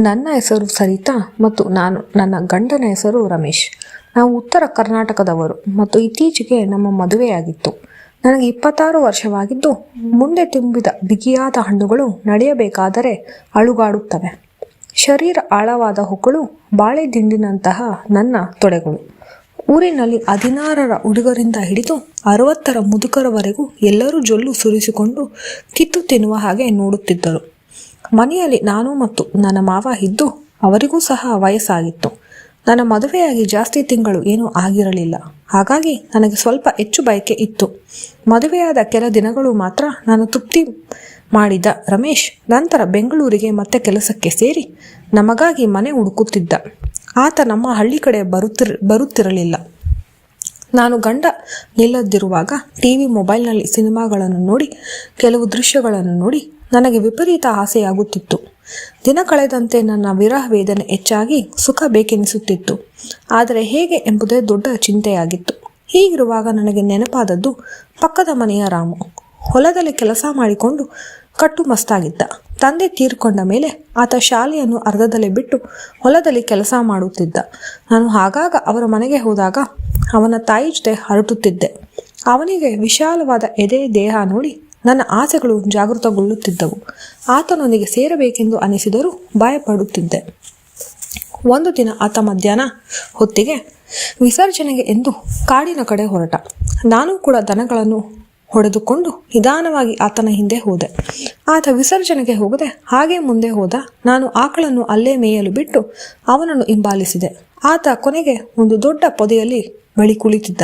ನನ್ನ ಹೆಸರು ಸರಿತಾ ಮತ್ತು ನನ್ನ ಗಂಡನ ಹೆಸರು ರಮೇಶ್. ನಾವು ಉತ್ತರ ಕರ್ನಾಟಕದವರು ಮತ್ತು ಇತ್ತೀಚೆಗೆ ನಮ್ಮ ಮದುವೆಯಾಗಿತ್ತು. ನನಗೆ 26 ವರ್ಷವಾಗಿದ್ದು, ಮುಂದೆ ತುಂಬಿದ ಬಿಗಿಯಾದ ಹಣ್ಣುಗಳು ನಡೆಯಬೇಕಾದರೆ ಅಳುಗಾಡುತ್ತವೆ. ಶರೀರ ಆಳವಾದ ಹೊಕ್ಕಳು, ಬಾಳೆ ದಿಂಡಿನಂತಹ ನನ್ನ ತೊಡೆಗಳು. ಊರಿನಲ್ಲಿ 16ರ ಹುಡುಗರಿಂದ ಹಿಡಿದು 60ರ ಮುದುಕರವರೆಗೂ ಎಲ್ಲರೂ ಜೊಲ್ಲು ಸುರಿಸಿಕೊಂಡು ಕಿತ್ತು ತಿನ್ನುವ ಹಾಗೆ ನೋಡುತ್ತಿದ್ದರು. ಮನೆಯಲ್ಲಿ ನಾನು ಮತ್ತು ನನ್ನ ಮಾವ ಇದ್ದು, ಅವರಿಗೂ ಸಹ ವಯಸ್ಸಾಗಿತ್ತು. ನನ್ನ ಮದುವೆಯಾಗಿ ಜಾಸ್ತಿ ತಿಂಗಳು ಏನೂ ಆಗಿರಲಿಲ್ಲ. ಹಾಗಾಗಿ ನನಗೆ ಸ್ವಲ್ಪ ಹೆಚ್ಚು ಬಯಕೆ ಇತ್ತು. ಮದುವೆಯಾದ ಕೆಲ ದಿನಗಳು ಮಾತ್ರ ನಾನು ತೃಪ್ತಿ ಮಾಡಿದ ರಮೇಶ್ ನಂತರ ಬೆಂಗಳೂರಿಗೆ ಮತ್ತೆ ಕೆಲಸಕ್ಕೆ ಸೇರಿ ನಮಗಾಗಿ ಮನೆ ಹುಡುಕುತ್ತಿದ್ದ. ಆತ ನಮ್ಮ ಹಳ್ಳಿ ಕಡೆ ಬರುತ್ತಿರಲಿಲ್ಲ. ನಾನು ಗಂಡ ನಿಲ್ಲದಿರುವಾಗ ಟಿವಿ ಮೊಬೈಲ್ನಲ್ಲಿ ಸಿನಿಮಾಗಳನ್ನು ನೋಡಿ, ಕೆಲವು ದೃಶ್ಯಗಳನ್ನು ನೋಡಿ ನನಗೆ ವಿಪರೀತ ಆಸೆಯಾಗುತ್ತಿತ್ತು. ದಿನ ಕಳೆದಂತೆ ನನ್ನ ವಿರಹ ವೇದನೆ ಹೆಚ್ಚಾಗಿ ಸುಖ ಬೇಕೆನಿಸುತ್ತಿತ್ತು. ಆದರೆ ಹೇಗೆ ಎಂಬುದೇ ದೊಡ್ಡ ಚಿಂತೆಯಾಗಿತ್ತು. ಹೀಗಿರುವಾಗ ನನಗೆ ನೆನಪಾದದ್ದು ಪಕ್ಕದ ಮನೆಯ ರಾಮು. ಹೊಲದಲ್ಲಿ ಕೆಲಸ ಮಾಡಿಕೊಂಡು ಕಟ್ಟುಮಸ್ತಾಗಿದ್ದ. ತಂದೆ ತೀರ್ಕೊಂಡ ಮೇಲೆ ಆತ ಶಾಲೆಯನ್ನು ಅರ್ಧದಲ್ಲೇ ಬಿಟ್ಟು ಹೊಲದಲ್ಲಿ ಕೆಲಸ ಮಾಡುತ್ತಿದ್ದ. ನಾನು ಆಗಾಗ ಅವರ ಮನೆಗೆ ಹೋದಾಗ ಅವನ ತಾಯಿ ಜೊತೆ ಹರಟುತ್ತಿದ್ದೆ. ಅವನಿಗೆ ವಿಶಾಲವಾದ ಎದೆ ದೇಹ ನೋಡಿ ನನ್ನ ಆಸೆಗಳು ಜಾಗೃತಗೊಳ್ಳುತ್ತಿದ್ದವು. ಆತನೊಂದಿಗೆ ಸೇರಬೇಕೆಂದು ಅನಿಸಿದರೂ ಭಯಪಡುತ್ತಿದ್ದೆ. ಒಂದು ದಿನ ಆತ ಮಧ್ಯಾಹ್ನ ಹೊತ್ತಿಗೆ ವಿಸರ್ಜನೆಗೆ ಎಂದು ಕಾಡಿನ ಕಡೆ ಹೊರಟ. ನಾನು ಕೂಡ ದನಗಳನ್ನು ಹೊಡೆದುಕೊಂಡು ನಿಧಾನವಾಗಿ ಆತನ ಹಿಂದೆ ಹೋದೆ. ಆತ ವಿಸರ್ಜನೆಗೆ ಹೋಗದೆ ಹಾಗೆ ಮುಂದೆ ಹೋದ. ನಾನು ಆಕಳನ್ನು ಅಲ್ಲೇ ಮೇಯಲು ಬಿಟ್ಟು ಅವನನ್ನು ಹಿಂಬಾಲಿಸಿದೆ. ಆತ ಕೊನೆಗೆ ಒಂದು ದೊಡ್ಡ ಪೊದೆಯಲ್ಲಿ ಬಳಿ ಕುಳಿತಿದ್ದ.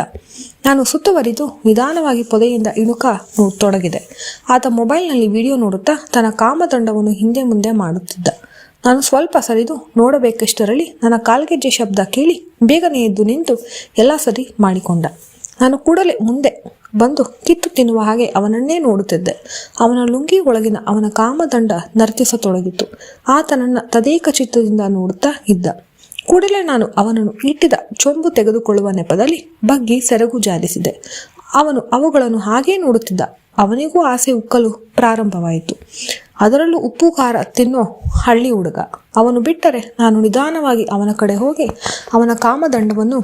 ನಾನು ಸುತ್ತುವರಿದು ನಿಧಾನವಾಗಿ ಪೊದೆಯಿಂದ ತೊಡಗಿದೆ. ಆತ ಮೊಬೈಲ್ನಲ್ಲಿ ವಿಡಿಯೋ ನೋಡುತ್ತಾ ತನ್ನ ಕಾಮದಂಡವನ್ನು ಹಿಂದೆ ಮುಂದೆ ಮಾಡುತ್ತಿದ್ದ. ನಾನು ಸ್ವಲ್ಪ ಸರಿದು ನೋಡಬೇಕಷ್ಟರಲ್ಲಿ ನನ್ನ ಕಾಲ್ಗೆಜ್ಜೆ ಶಬ್ದ ಕೇಳಿ ಬೇಗನೆ ಎದ್ದು ನಿಂತು ಎಲ್ಲ ಸರಿ ಮಾಡಿಕೊಂಡ. ನಾನು ಕೂಡಲೇ ಮುಂದೆ ಬಂದು ಕಿತ್ತು ತಿನ್ನುವ ಹಾಗೆ ಅವನನ್ನೇ ನೋಡುತ್ತಿದ್ದೆ. ಅವನ ಲುಂಗಿ ಒಳಗಿನ ಅವನ ಕಾಮದಂಡ ನರ್ತಿಸತೊಡಗಿತು. ಆತ ನನ್ನ ತದೇಕ ಚಿತ್ತದಿಂದ ನೋಡುತ್ತಾ ಇದ್ದ. ಕೂಡಲೇ ನಾನು ಅವನನ್ನು ಇಟ್ಟಿದ್ದ ಚೊಂಬು ತೆಗೆದುಕೊಳ್ಳುವ ನೆಪದಲ್ಲಿ ಬಗ್ಗಿ ಸೆರಗು ಜಾಲಿಸಿದೆ. ಅವನು ಅವುಗಳನ್ನು ಹಾಗೇ ನೋಡುತ್ತಿದ್ದ. ಅವನಿಗೂ ಆಸೆ ಉಕ್ಕಲು ಪ್ರಾರಂಭವಾಯಿತು. ಅದರಲ್ಲೂ ಉಪ್ಪು ಖಾರ ತಿನ್ನೋ ಹಳ್ಳಿ ಹುಡುಗ. ಅವನು ಬಿಟ್ಟರೆ ನಾನು ನಿಧಾನವಾಗಿ ಅವನ ಕಡೆ ಹೋಗಿ ಅವನ ಕಾಮದಂಡವನ್ನು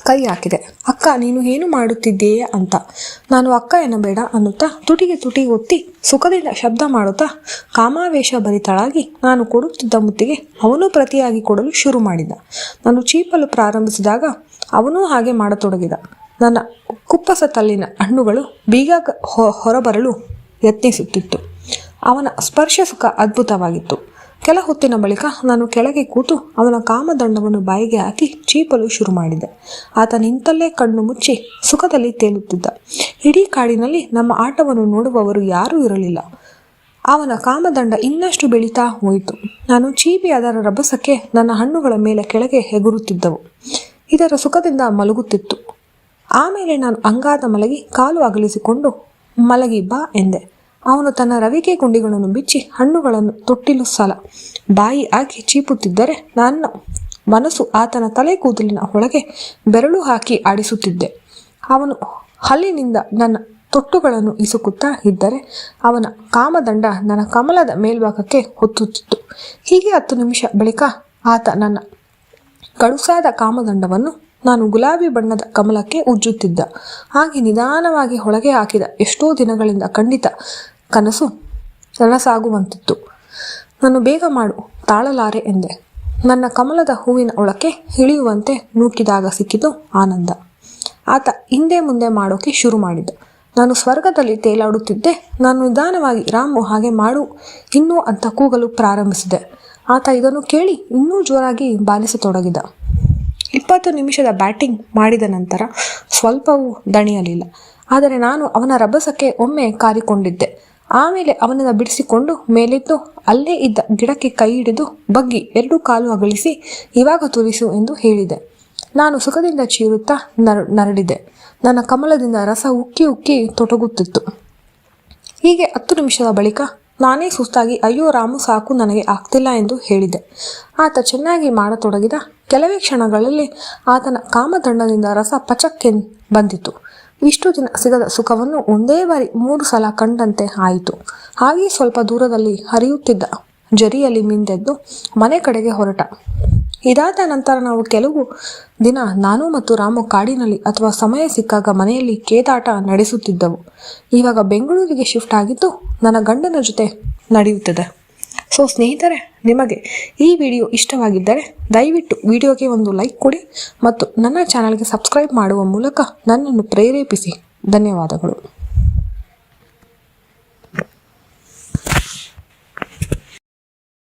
ಕೈ ಹಾಕಿದೆ. ಅಕ್ಕ, ನೀನು ಏನು ಮಾಡುತ್ತಿದ್ದೀಯೇ ಅಂತ. ನಾನು ಅಕ್ಕ ಎನ್ನಬೇಡ ಅನ್ನುತ್ತಾ ತುಟಿಗೆ ಒತ್ತಿ ಸುಖದಿಂದ ಶಬ್ದ ಮಾಡುತ್ತಾ ಕಾಮಾವೇಶ ಭರಿತಳಾಗಿ ನಾನು ಕೊಡುತ್ತಿದ್ದ ಮುತ್ತಿಗೆ ಅವನು ಪ್ರತಿಯಾಗಿ ಕೊಡಲು ಶುರು ಮಾಡಿದ. ನಾನು ಚೀಪಲು ಪ್ರಾರಂಭಿಸಿದಾಗ ಅವನೂ ಹಾಗೆ ಮಾಡತೊಡಗಿದ. ನನ್ನ ಕುಪ್ಪಸ ತಲ್ಲಿನ ಹಣ್ಣುಗಳು ಬೀಗ ಹೊರಬರಲು ಯತ್ನಿಸುತ್ತಿತ್ತು. ಅವನ ಸ್ಪರ್ಶ ಸುಖ ಅದ್ಭುತವಾಗಿತ್ತು. ಕೆಲ ಹೊತ್ತಿನ ಬಳಿಕ ನಾನು ಕೆಳಗೆ ಕೂತು ಅವನ ಕಾಮದಂಡವನ್ನು ಬಾಯಿಗೆ ಹಾಕಿ ಚೀಪಲು ಶುರು ಮಾಡಿದೆ. ಆತ ನಿಂತಲ್ಲೇ ಕಣ್ಣು ಮುಚ್ಚಿ ಸುಖದಲ್ಲಿ ತೇಲುತ್ತಿದ್ದ. ಇಡೀ ಕಾಡಿನಲ್ಲಿ ನಮ್ಮ ಆಟವನ್ನು ನೋಡುವವರು ಯಾರೂ ಇರಲಿಲ್ಲ. ಅವನ ಕಾಮದಂಡ ಇನ್ನಷ್ಟು ಬೆಳೀತಾ ಹೋಯಿತು. ನಾನು ಚೀಪಿ ಅದರ ರಭಸಕ್ಕೆ ನನ್ನ ಹಣ್ಣುಗಳ ಮೇಲೆ ಕೆಳಗೆ ಎಗುರುತ್ತಿದ್ದವು. ಇದರ ಸುಖದಿಂದ ಮಲಗುತ್ತಿತ್ತು. ಆಮೇಲೆ ನಾನು ಅಂಗಾದ ಮಲಗಿ ಕಾಲು ಅಗಲಿಸಿಕೊಂಡು ಮಲಗಿ ಬಾ ಎಂದೆ. ಅವನು ತನ್ನ ರವಿಕೆ ಗುಂಡಿಗಳನ್ನು ಬಿಚ್ಚಿ ಹಣ್ಣುಗಳನ್ನು ತೊಟ್ಟಿಲು ಸಲ ಬಾಯಿ ಹಾಕಿ ಚೀಪುತ್ತಿದ್ದರೆ ನನ್ನ ಮನಸ್ಸು ಆತನ ತಲೆ ಕೂದಲಿನ ಒಳಗೆ ಬೆರಳು ಹಾಕಿ ಆಡಿಸುತ್ತಿದ್ದೆ. ಅವನು ಹಲ್ಲಿನಿಂದ ನನ್ನ ತೊಟ್ಟುಗಳನ್ನು ಇಸುಕುತ್ತಾ ಇದ್ದರೆ ಅವನ ಕಾಮದಂಡ ನನ್ನ ಕಮಲದ ಮೇಲ್ಭಾಗಕ್ಕೆ ಹೊತ್ತುತ್ತಿತ್ತು. ಹೀಗೆ 10 ನಿಮಿಷ ಬಳಿಕ ಆತ ನನ್ನ ಗಡುಸಾದ ಕಾಮದಂಡವನ್ನು ನಾನು ಗುಲಾಬಿ ಬಣ್ಣದ ಕಮಲಕ್ಕೆ ಉಜ್ಜುತ್ತಿದ್ದ. ಹಾಗೆ ನಿಧಾನವಾಗಿ ಹೊಳಗೆ ಹಾಕಿದ ಎಷ್ಟೋ ದಿನಗಳಿಂದ ಖಂಡಿತ ಕನಸು ನನಸಾಗುವಂತಿತ್ತು. ನಾನು ಬೇಗ ಮಾಡು, ತಾಳಲಾರೆ ಎಂದೆ. ನನ್ನ ಕಮಲದ ಹೂವಿನ ಒಳಕ್ಕೆ ಇಳಿಯುವಂತೆ ನೂಕಿದಾಗ ಸಿಕ್ಕಿತು ಆನಂದ. ಆತ ಹಿಂದೆ ಮುಂದೆ ಮಾಡೋಕೆ ಶುರು ಮಾಡಿದ. ನಾನು ಸ್ವರ್ಗದಲ್ಲಿ ತೇಲಾಡುತ್ತಿದ್ದೆ. ನಾನು ನಿಧಾನವಾಗಿ ರಾಮು ಹಾಗೆ ಮಾಡು ಇನ್ನೂ ಅಂತ ಕೂಗಲು ಪ್ರಾರಂಭಿಸಿದೆ. ಆತ ಇದನ್ನು ಕೇಳಿ ಇನ್ನೂ ಜೋರಾಗಿ ಬಾಲಿಸತೊಡಗಿದ. 20 ನಿಮಿಷದ ಬ್ಯಾಟಿಂಗ್ ಮಾಡಿದ ನಂತರ ಸ್ವಲ್ಪವೂ ದಣಿಯಲಿಲ್ಲ. ಆದರೆ ನಾನು ಅವನ ರಭಸಕ್ಕೆ ಒಮ್ಮೆ ಕಾರಿಕೊಂಡಿದ್ದೆ. ಆಮೇಲೆ ಅವನನ್ನ ಬಿಡಿಸಿಕೊಂಡು ಮೇಲೆದ್ದು ಅಲ್ಲೇ ಇದ್ದ ಗಿಡಕ್ಕೆ ಕೈ ಹಿಡಿದು ಬಗ್ಗಿ 2 ಕಾಲು ಅಗಲಿಸಿ ಇವಾಗ ತುರಿಸು ಎಂದು ಹೇಳಿದೆ. ನಾನು ಸುಖದಿಂದ ಚೀರುತ್ತಾ ನರಳಿದೆ. ನನ್ನ ಕಮಲದಿಂದ ರಸ ಉಕ್ಕಿ ತೊಟಗುತ್ತಿತ್ತು. ಹೀಗೆ 10 ನಿಮಿಷದ ಬಳಿಕ ನಾನೇ ಸುಸ್ತಾಗಿ ಅಯ್ಯೋ ರಾಮು ಸಾಕು, ನನಗೆ ಆಗ್ತಿಲ್ಲ ಎಂದು ಹೇಳಿದೆ. ಆತ ಚೆನ್ನಾಗಿ ಮಾಡತೊಡಗಿದ. ಕೆಲವೇ ಕ್ಷಣಗಳಲ್ಲಿ ಆತನ ಕಾಮದಂಡದಿಂದ ರಸ ಪಚಕ್ಕೆಂದು ಬಂದಿತು. ಇಷ್ಟು ದಿನ ಸಿಗದ ಸುಖವನ್ನು ಒಂದೇ ಬಾರಿ 3 ಸಲ ಕಂಡಂತೆ ಆಯಿತು. ಹಾಗೆ ಸ್ವಲ್ಪ ದೂರದಲ್ಲಿ ಹರಿಯುತ್ತಿದ್ದ ಜರಿಯಲ್ಲಿ ಮಿಂದೆದ್ದು ಮನೆ ಕಡೆಗೆ ಹೊರಟ. ಇದಾದ ನಂತರ ನಾವು ಕೆಲವು ದಿನ ನಾನು ಮತ್ತು ರಾಮು ಕಾಡಿನಲ್ಲಿ ಅಥವಾ ಸಮಯ ಸಿಕ್ಕಾಗ ಮನೆಯಲ್ಲಿ ಕೇದಾಟ ನಡೆಸುತ್ತಿದ್ದೆವು. ಇವಾಗ ಬೆಂಗಳೂರಿಗೆ ಶಿಫ್ಟ್ ಆಗಿದ್ದು ನನ್ನ ಗಂಡನ ಜೊತೆ ನಡೆಯುತ್ತದೆ. ಸೊ ಸ್ನೇಹಿತರೆ, ನಿಮಗೆ ಈ ವಿಡಿಯೋ ಇಷ್ಟವಾಗಿದ್ದರೆ ದಯವಿಟ್ಟು ವಿಡಿಯೋಗೆ ಒಂದು ಲೈಕ್ ಕೊಡಿ ಮತ್ತು ನನ್ನ ಚಾನಲ್ಗೆ ಸಬ್ಸ್ಕ್ರೈಬ್ ಮಾಡುವ ಮೂಲಕ ನನ್ನನ್ನು ಪ್ರೇರೇಪಿಸಿ. ಧನ್ಯವಾದಗಳು.